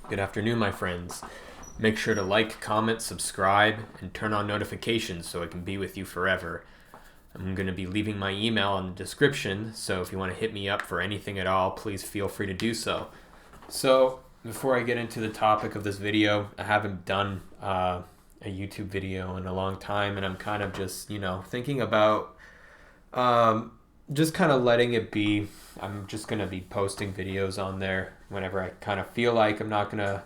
Good afternoon, my friends. Make sure to like, comment, subscribe, and turn on notifications so I can be with you forever. I'm going to be leaving my email in the description, so if you want to hit me up for anything at all, please feel free to do so. So, before I get into the topic of this video, I haven't done a YouTube video in a long time, and I'm kind of just, thinking about um, just kind of letting it be. I'm just going to be posting videos on there whenever I kind of feel like. I'm not going to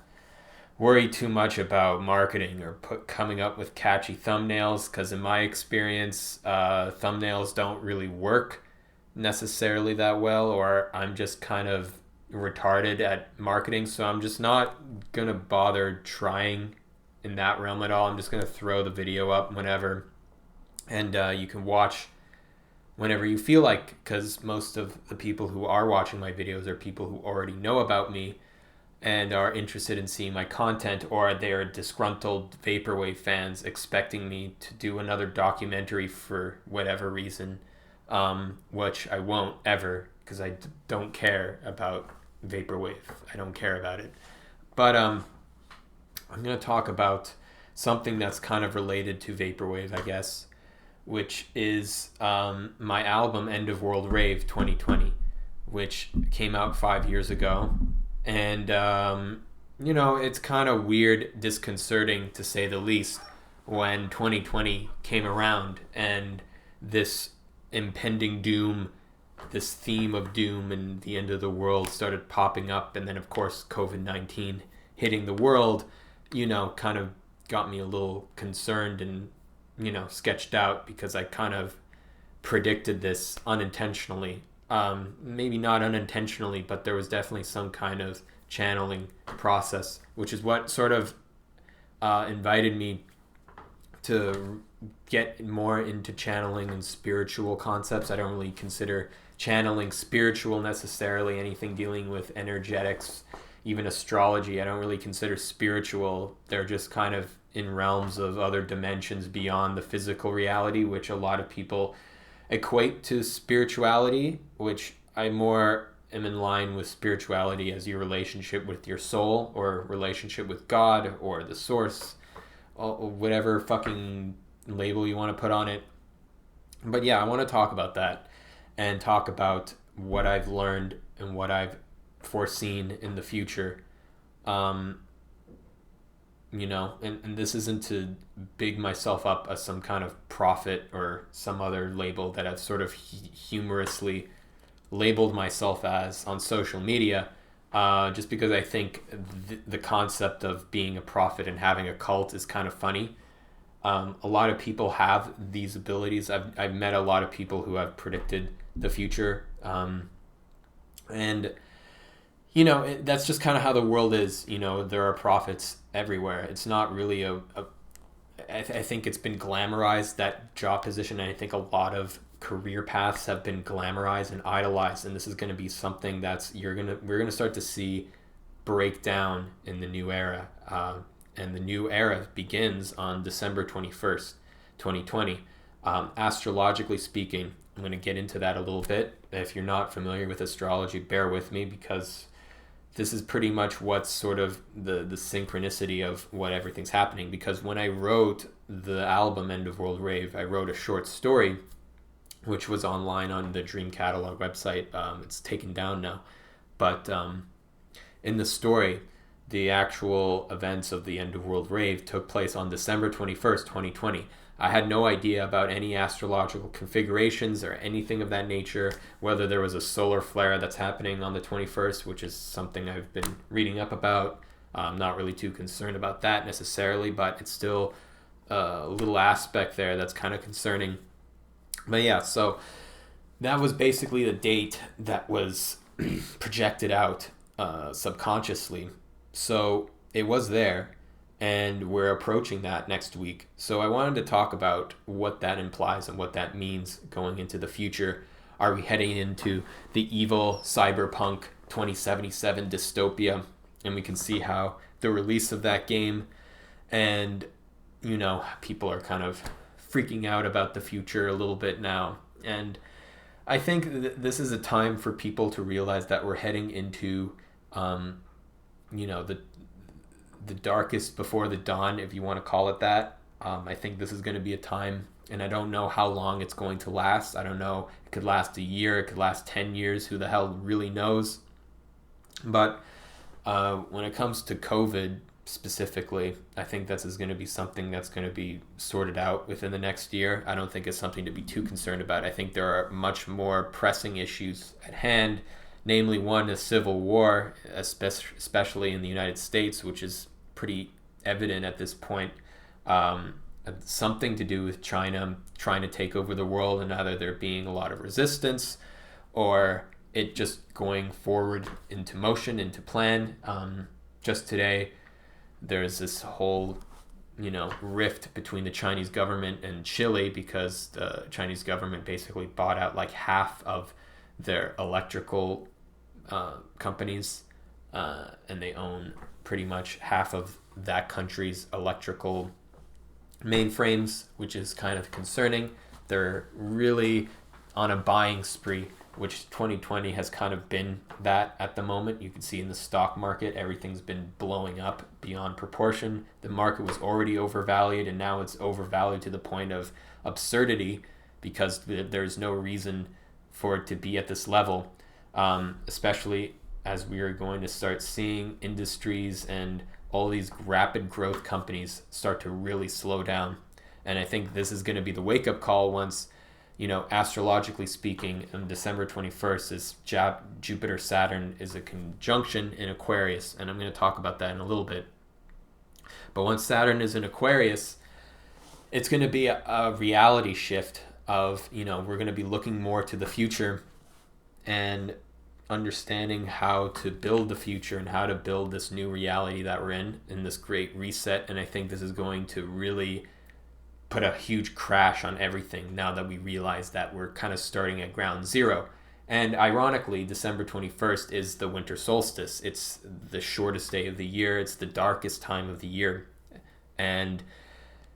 worry too much about marketing or coming up with catchy thumbnails because in my experience thumbnails don't really work necessarily that well, or I'm just kind of retarded at marketing, so I'm just not gonna bother trying in that realm at all. I'm just gonna throw the video up whenever, and you can watch whenever you feel like, because most of the people who are watching my videos are people who already know about me and are interested in seeing my content, or they're disgruntled vaporwave fans expecting me to do another documentary for whatever reason, which I won't ever because I don't care about vaporwave. I don't care about it. But I'm going to talk about something that's kind of related to vaporwave, I guess, which is my album End of World Rave 2020, which came out 5 years ago. And, it's kind of weird, disconcerting to say the least, when 2020 came around and this impending doom, this theme of doom and the end of the world started popping up. And then, of course, COVID-19 hitting the world, kind of got me a little concerned and, sketched out because I kind of predicted this unintentionally. Maybe not unintentionally, but there was definitely some kind of channeling process, which is what sort of invited me to get more into channeling and spiritual concepts. I don't really consider channeling spiritual necessarily, anything dealing with energetics, even astrology. I don't really consider spiritual. They're just kind of in realms of other dimensions beyond the physical reality, which a lot of people equate to spirituality, which I more am in line with spirituality as your relationship with your soul or relationship with God or the source, or whatever fucking label you want to put on it. But yeah, I want to talk about that and talk about what I've learned and what I've foreseen in the future. Um, and this isn't to big myself up as some kind of prophet or some other label that I've sort of humorously labeled myself as on social media, just because I think the concept of being a prophet and having a cult is kind of funny. A lot of people have these abilities. I've met a lot of people who have predicted the future, and that's just kind of how the world is. There are prophets everywhere. It's not really I think it's been glamorized, that job position, and I think a lot of career paths have been glamorized and idolized, and this is going to be something we're gonna start to see break down in the new era. And the new era begins on December 21st, 2020. Astrologically speaking, I'm going to get into that a little bit. If you're not familiar with astrology, bear with me, because this is pretty much what's sort of the synchronicity of what everything's happening. Because when I wrote the album End of World Rave, I wrote a short story which was online on the Dream Catalog website. It's taken down now. But in the story, the actual events of the End of World Rave took place on December 21st, 2020. I had no idea about any astrological configurations or anything of that nature, whether there was a solar flare that's happening on the 21st, which is something I've been reading up about. I'm not really too concerned about that necessarily, but it's still a little aspect there that's kind of concerning. But yeah, so that was basically the date that was projected out subconsciously. So it was there, and we're approaching that next week. So I wanted to talk about what that implies and what that means going into the future. Are we heading into the evil cyberpunk 2077 dystopia? And we can see how the release of that game, and people are kind of freaking out about the future a little bit now. And I think this is a time for people to realize that we're heading into the darkest before the dawn, if you want to call it that. I think this is going to be a time, and I don't know how long it's going to last. I don't know. It could last a year. It could last 10 years. Who the hell really knows? But when it comes to COVID specifically, I think this is going to be something that's going to be sorted out within the next year. I don't think it's something to be too concerned about. I think there are much more pressing issues at hand, namely one, a civil war, especially in the United States, which is pretty evident at this point. Something to do with China trying to take over the world, and either there being a lot of resistance or it just going forward into motion, into plan. Just today, there's this whole, rift between the Chinese government and Chile, because the Chinese government basically bought out like half of their electrical companies, and they own pretty much half of that country's electrical mainframes, which is kind of concerning. They're really on a buying spree, which 2020 has kind of been that at the moment. You can see in the stock market, everything's been blowing up beyond proportion. The market was already overvalued, and now it's overvalued to the point of absurdity, because there's no reason for it to be at this level, especially as we are going to start seeing industries and all these rapid growth companies start to really slow down. And I think this is going to be the wake-up call once, astrologically speaking, on December 21st is Jupiter-Saturn is a conjunction in Aquarius, and I'm going to talk about that in a little bit. But once Saturn is in Aquarius, it's going to be a reality shift of, we're going to be looking more to the future and understanding how to build the future and how to build this new reality that we're in this great reset. And I think this is going to really put a huge crash on everything now that we realize that we're kind of starting at ground zero. And ironically, December 21st is the winter solstice. It's the shortest day of the year. It's the darkest time of the year. And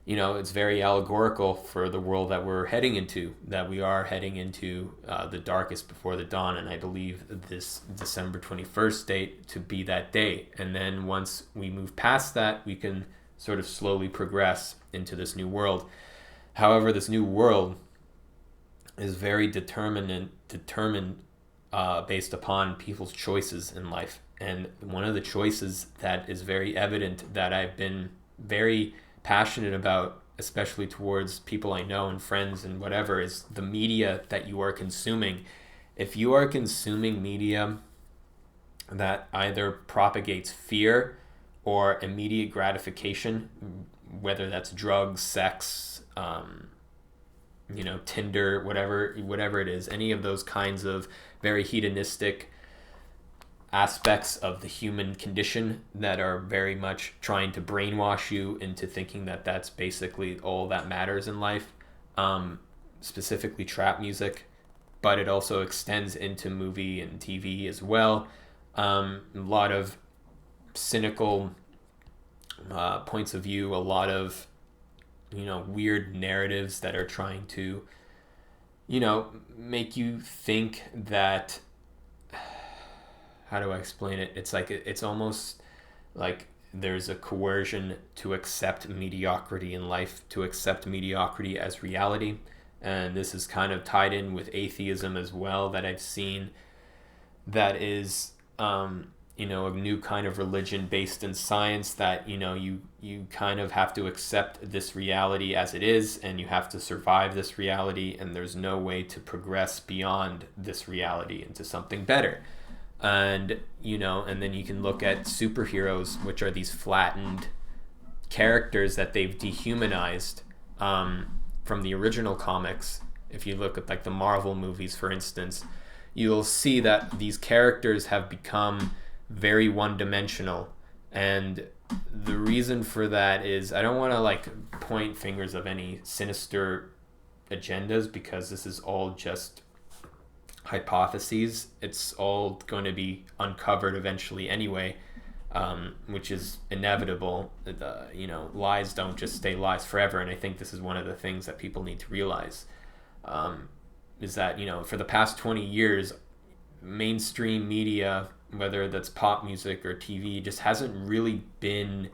it's very allegorical for the world that we're heading into, that we are heading into the darkest before the dawn. And I believe this December 21st date to be that day. And then once we move past that, we can sort of slowly progress into this new world. However, this new world is very determined based upon people's choices in life. And one of the choices that is very evident, that I've been very passionate about, especially towards people I know and friends and whatever, is the media that you are consuming. If you are consuming media that either propagates fear or immediate gratification, whether that's drugs, sex, Tinder, whatever it is, any of those kinds of very hedonistic aspects of the human condition that are very much trying to brainwash you into thinking that that's basically all that matters in life, specifically trap music, but it also extends into movie and TV as well. A lot of cynical points of view, a lot of weird narratives that are trying to make you think that, how do I explain it? It's like, it's almost like there's a coercion to accept mediocrity in life, to accept mediocrity as reality. And this is kind of tied in with atheism as well, that I've seen, that is a new kind of religion based in science, that you kind of have to accept this reality as it is, and you have to survive this reality, and there's no way to progress beyond this reality into something better. And and then you can look at superheroes, which are these flattened characters that they've dehumanized from the original comics. If you look at like the Marvel movies, for instance, you'll see that these characters have become very one-dimensional. And the reason for that is, I don't want to like point fingers of any sinister agendas, because this is all just hypotheses. It's all going to be uncovered eventually anyway, which is inevitable. Lies don't just stay lies forever. And I think this is one of the things that people need to realize, is that, for the past 20 years, mainstream media, whether that's pop music or TV, just hasn't really been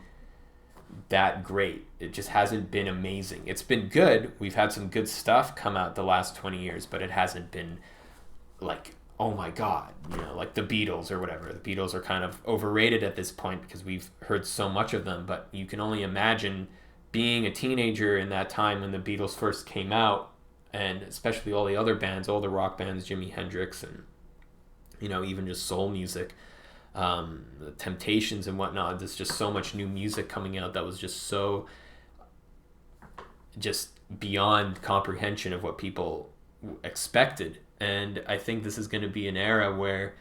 that great. It just hasn't been amazing. It's been good. We've had some good stuff come out the last 20 years, but it hasn't been like, oh my God, like the Beatles or whatever. The Beatles are kind of overrated at this point because we've heard so much of them, but you can only imagine being a teenager in that time when the Beatles first came out, and especially all the other bands, all the rock bands, Jimi Hendrix, and even just soul music, the Temptations and whatnot. There's just so much new music coming out that was just beyond comprehension of what people expected. And I think this is going to be an era where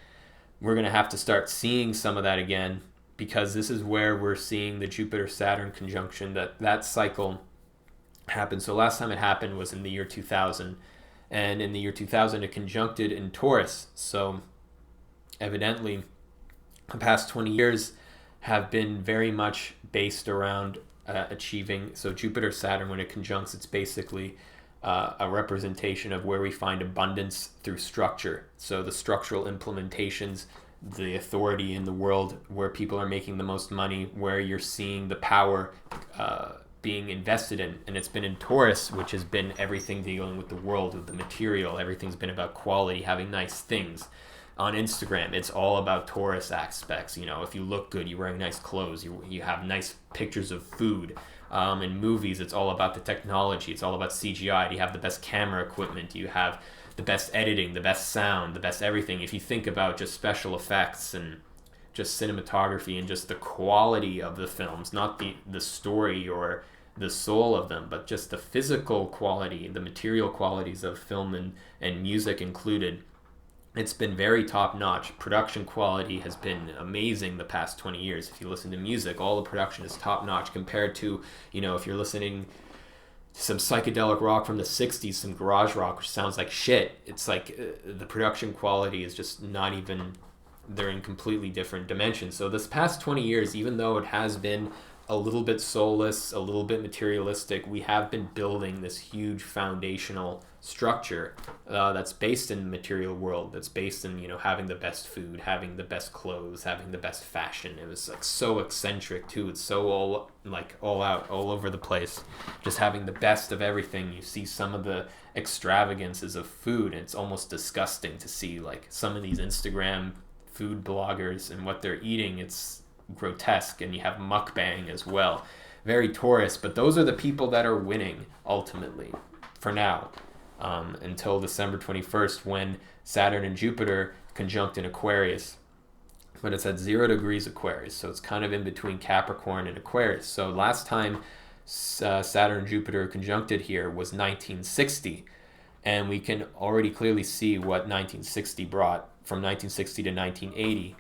we're going to have to start seeing some of that again, because this is where we're seeing the Jupiter-Saturn conjunction, that cycle happened. So last time it happened was in the year 2000, and in the year 2000 it conjuncted in Taurus. So evidently the past 20 years have been very much based around achieving. So Jupiter-Saturn, when it conjuncts, it's basically a representation of where we find abundance through structure. So the structural implementations, the authority in the world, where people are making the most money, where you're seeing the power being invested in. And it's been in Taurus, which has been everything dealing with the world, with the material. Everything's been about quality, having nice things. On Instagram, it's all about Taurus aspects. If you look good, you're wearing nice clothes, you have nice pictures of food. In movies, it's all about the technology. It's all about CGI. Do you have the best camera equipment? Do you have the best editing, the best sound, the best everything? If you think about just special effects and just cinematography and just the quality of the films, not the story or the soul of them, but just the physical quality, the material qualities of film and music included, it's been very top-notch. Production quality has been amazing the past 20 years. If you listen to music, all the production is top-notch compared to, if you're listening to some psychedelic rock from the 60s, some garage rock, which sounds like shit. It's like the production quality is just not even, they're in completely different dimensions. So this past 20 years, even though it has been a little bit soulless, a little bit materialistic, we have been building this huge foundational structure that's based in the material world, that's based in having the best food, having the best clothes, having the best fashion. It was like so eccentric too. It's so all out, all over the place, just having the best of everything. You see some of the extravagances of food, and it's almost disgusting to see like some of these Instagram food bloggers and what they're eating. It's grotesque. And you have mukbang as well, very Taurus, but those are the people that are winning ultimately for now, until December 21st, when Saturn and Jupiter conjunct in Aquarius. But it's at 0 degrees Aquarius, so it's kind of in between Capricorn and Aquarius. So last time Saturn and Jupiter conjuncted here was 1960, and we can already clearly see what 1960 brought from 1960 to 1980.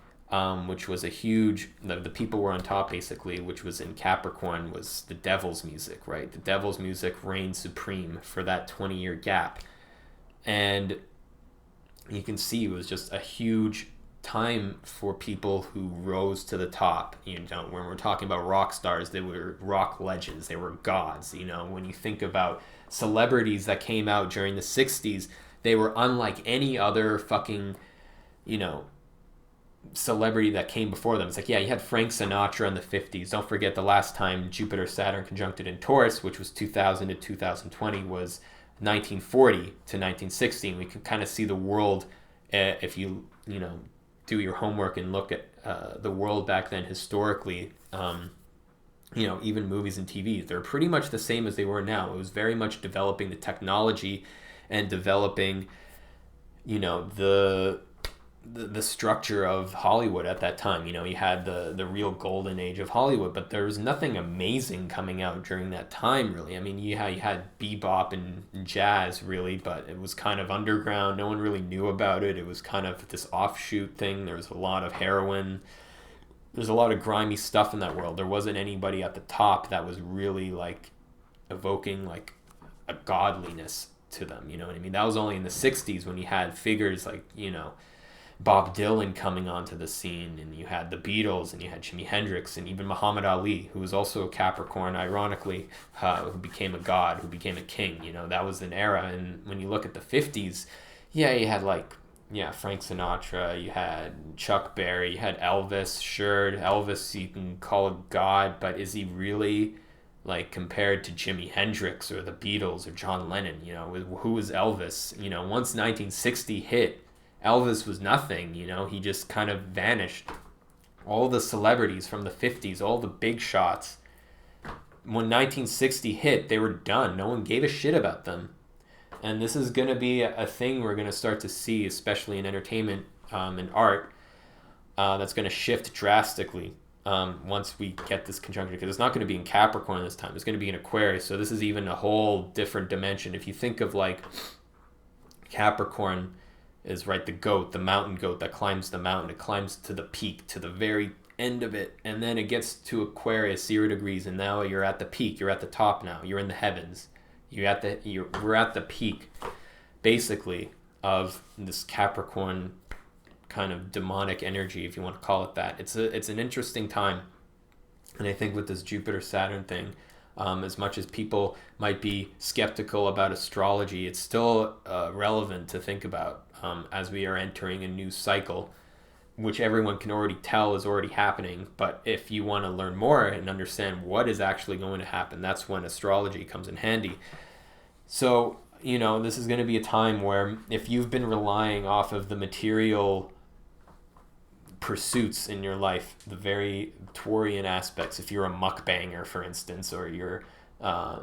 Which was a huge, the people were on top basically, which was in Capricorn, was the devil's music, right? The devil's music reigned supreme for that 20-year gap. And you can see it was just a huge time for people who rose to the top. When we're talking about rock stars, they were rock legends, they were gods. When you think about celebrities that came out during the 60s, they were unlike any other fucking, celebrity that came before them. It's like, you had Frank Sinatra in the 50s. Don't forget the last time Jupiter-Saturn conjuncted in Taurus, which was 2000 to 2020, was 1940 to 1960. And we can kind of see the world, if you do your homework and look at the world back then historically. Even movies and TV, they're pretty much the same as they were now. It was very much developing the technology and developing, the structure of Hollywood at that time. You had the real golden age of Hollywood, but there was nothing amazing coming out during that time, really. I mean, you had bebop and jazz, really, but it was kind of underground. No one really knew about it. It was kind of this offshoot thing. There was a lot of heroin. There's a lot of grimy stuff in that world. There wasn't anybody at the top that was really like evoking like a godliness to them. You know what I mean? That was only in the 60s when you had figures like, Bob Dylan coming onto the scene, and you had the Beatles, and you had Jimi Hendrix, and even Muhammad Ali, who was also a Capricorn, ironically, who became a god, who became a king. That was an era. And when you look at the 50s, you had like yeah, Frank Sinatra, you had Chuck Berry, you had Elvis. Sure, Elvis you can call a god, but is he really, like, compared to Jimi Hendrix or the Beatles or John Lennon? Who was Elvis? Once 1960 hit, Elvis was nothing. He just kind of vanished. All the celebrities from the 50s, all the big shots, when 1960 hit, they were done. No one gave a shit about them. And this is going to be a thing we're going to start to see, especially in entertainment and art, that's going to shift drastically once we get this conjunction. Because it's not going to be in Capricorn this time. It's going to be in Aquarius. So this is even a whole different dimension. If you think of, like, Capricorn is, right, the goat, the mountain goat that climbs the mountain. It climbs to the peak, to the very end of it. And then it gets to Aquarius, 0 degrees. And now you're at the peak. You're at the top now. You're in the heavens. We're at the peak, basically, of this Capricorn kind of demonic energy, if you want to call it that. It's an interesting time, and I think with this Jupiter-Saturn thing, as much as people might be skeptical about astrology, it's still relevant to think about as we are entering a new cycle, which everyone can already tell is already happening. But if you want to learn more and understand what is actually going to happen, that's when astrology comes in handy. So, this is going to be a time where if you've been relying off of the material pursuits in your life, the very Taurian aspects, if you're a mukbanger, for instance, or you're, a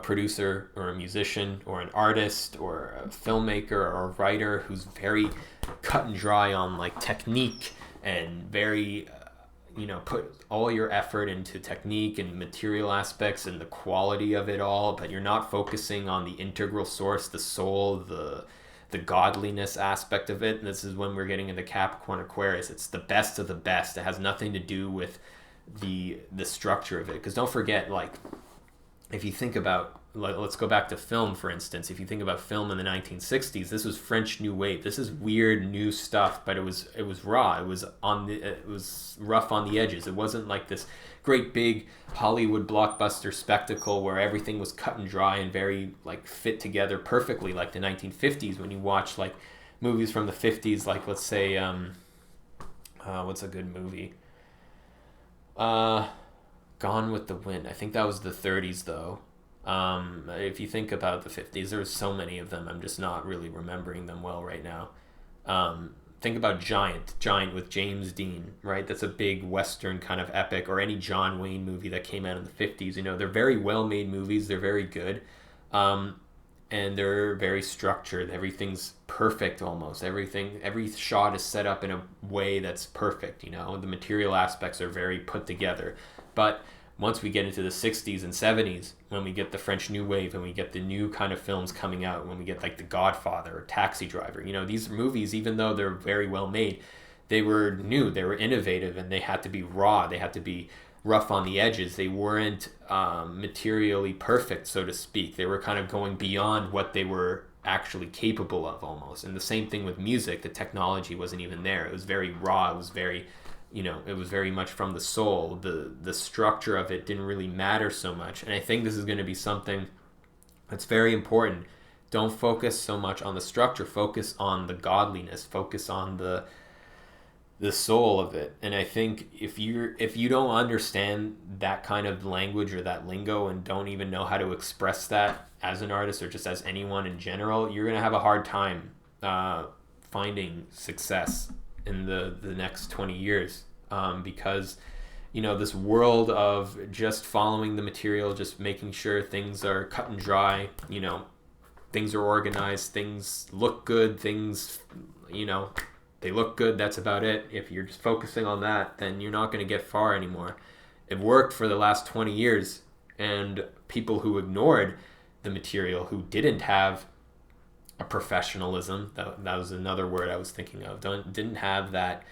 producer or a musician or an artist or a filmmaker or a writer who's very cut and dry on, like, technique and very put all your effort into technique and material aspects and the quality of it all, but you're not focusing on the integral source, the soul, the godliness aspect of it. And this is when we're getting into Capricorn Aquarius. It's the best of the best. It has nothing to do with the structure of it. Because don't forget, like, if you think about, like, let's go back to film, for instance. If you think about film in the 1960s, this was French New Wave. This is weird new stuff, but it was raw. It was rough on the edges. It wasn't like this great big Hollywood blockbuster spectacle where everything was cut and dry and very, like, fit together perfectly, like the 1950s. When you watch, like, movies from the 50s, like, let's say what's a good movie? Gone with the Wind. I think that was the 30s, though. If you think about the 50s, there's so many of them. I'm just not really remembering them well right now. Think about Giant with James Dean, right? That's a big Western kind of epic, or any John Wayne movie that came out in the 50s. They're very well-made movies. They're very good. And they're very structured. Everything's perfect almost. Every shot is set up in a way that's perfect, The material aspects are very put together. But once we get into the 60s and 70s, when we get the French New Wave and we get the new kind of films coming out, when we get, like, The Godfather or Taxi Driver, these movies, even though they're very well made, they were new, they were innovative, and they had to be raw, they had to be rough on the edges. They weren't materially perfect, so to speak. They were kind of going beyond what they were actually capable of almost. And the same thing with music. The technology wasn't even there. It was very raw. It was very it was very much from the soul. The structure of it didn't really matter so much. And I think this is going to be something that's very important. Don't focus so much on the structure. Focus on the godliness. Focus on the soul of it. And I think if you don't understand that kind of language or that lingo and don't even know how to express that as an artist or just as anyone in general, you're going to have a hard time finding success in the next 20 years, because this world of just following the material, just making sure things are cut and dry, things are organized, things look good, things they look good, that's about it. If you're just focusing on that, then you're not going to get far anymore. It worked for the last 20 years, and people who ignored the material, who didn't have a professionalism, that was another word I was thinking of, didn't have that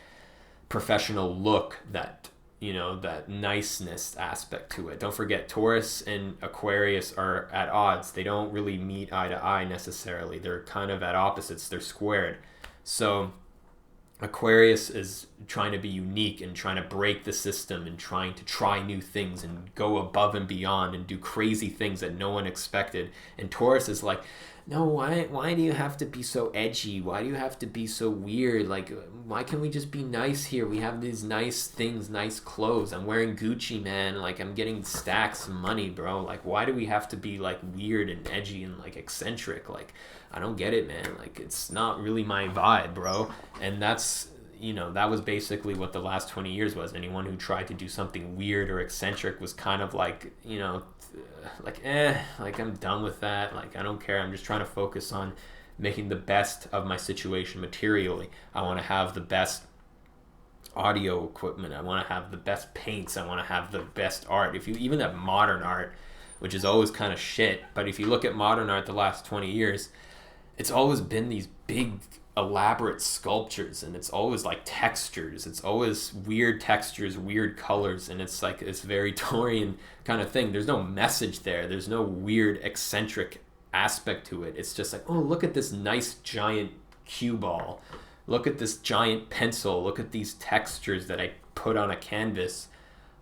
professional look, that that niceness aspect to it. Don't forget, Taurus and Aquarius are at odds. They don't really meet eye to eye necessarily. They're kind of at opposites. They're squared. So Aquarius is trying to be unique and trying to break the system and trying to try new things and go above and beyond and do crazy things that no one expected. And Taurus is like, no, why do you have to be so edgy? Why do you have to be so weird? Like, why can't we just be nice here? We have these nice things, nice clothes. I'm wearing Gucci, man. Like, I'm getting stacks of money, bro. Like, why do we have to be like weird and edgy and like eccentric? Like, I don't get it, man. Like, it's not really my vibe, bro. And that's, that was basically what the last 20 years was. Anyone who tried to do something weird or eccentric was kind of like, like I'm done with that. Like, I don't care. I'm just trying to focus on making the best of my situation materially. I want to have the best audio equipment. I want to have the best paints. I want to have the best art. If you even have modern art, which is always kind of shit, but if you look at modern art the last 20 years, it's always been these big elaborate sculptures, and it's always like textures. It's always weird textures, weird colors, and it's like this very Taurian kind of thing. There's no message there. There's no weird eccentric aspect to it. It's just like, oh, look at this nice giant cue ball. Look at this giant pencil. Look at these textures that I put on a canvas.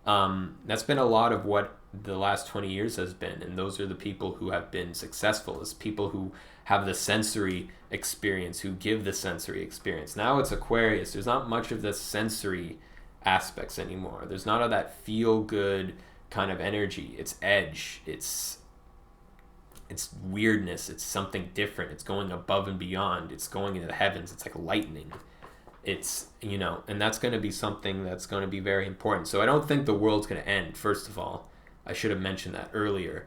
That's been a lot of what the last 20 years has been, and those are the people who have been successful, is people who have the sensory experience, who give the sensory experience. Now it's Aquarius. There's not much of the sensory aspects anymore. There's none of that feel good kind of energy. It's edge. It's weirdness. It's something different. It's going above and beyond. It's going into the heavens. It's like lightning. It's, and that's going to be something that's going to be very important. So I don't think the world's going to end, first of all. I should have mentioned that earlier.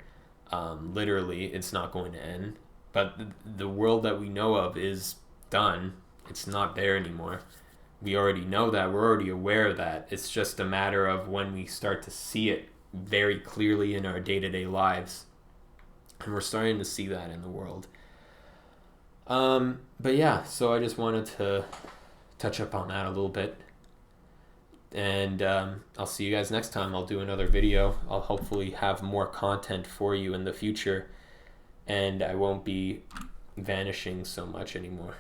Literally, it's not going to end. But the world that we know of is done. It's not there anymore. We already know that. We're already aware of that. It's just a matter of when we start to see it very clearly in our day-to-day lives. And we're starting to see that in the world. But yeah, so I just wanted to touch up on that a little bit. And I'll see you guys next time. I'll do another video. I'll hopefully have more content for you in the future. And I won't be vanishing so much anymore.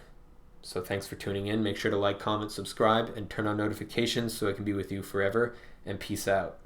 So thanks for tuning in. Make sure to like, comment, subscribe, and turn on notifications so I can be with you forever. And peace out.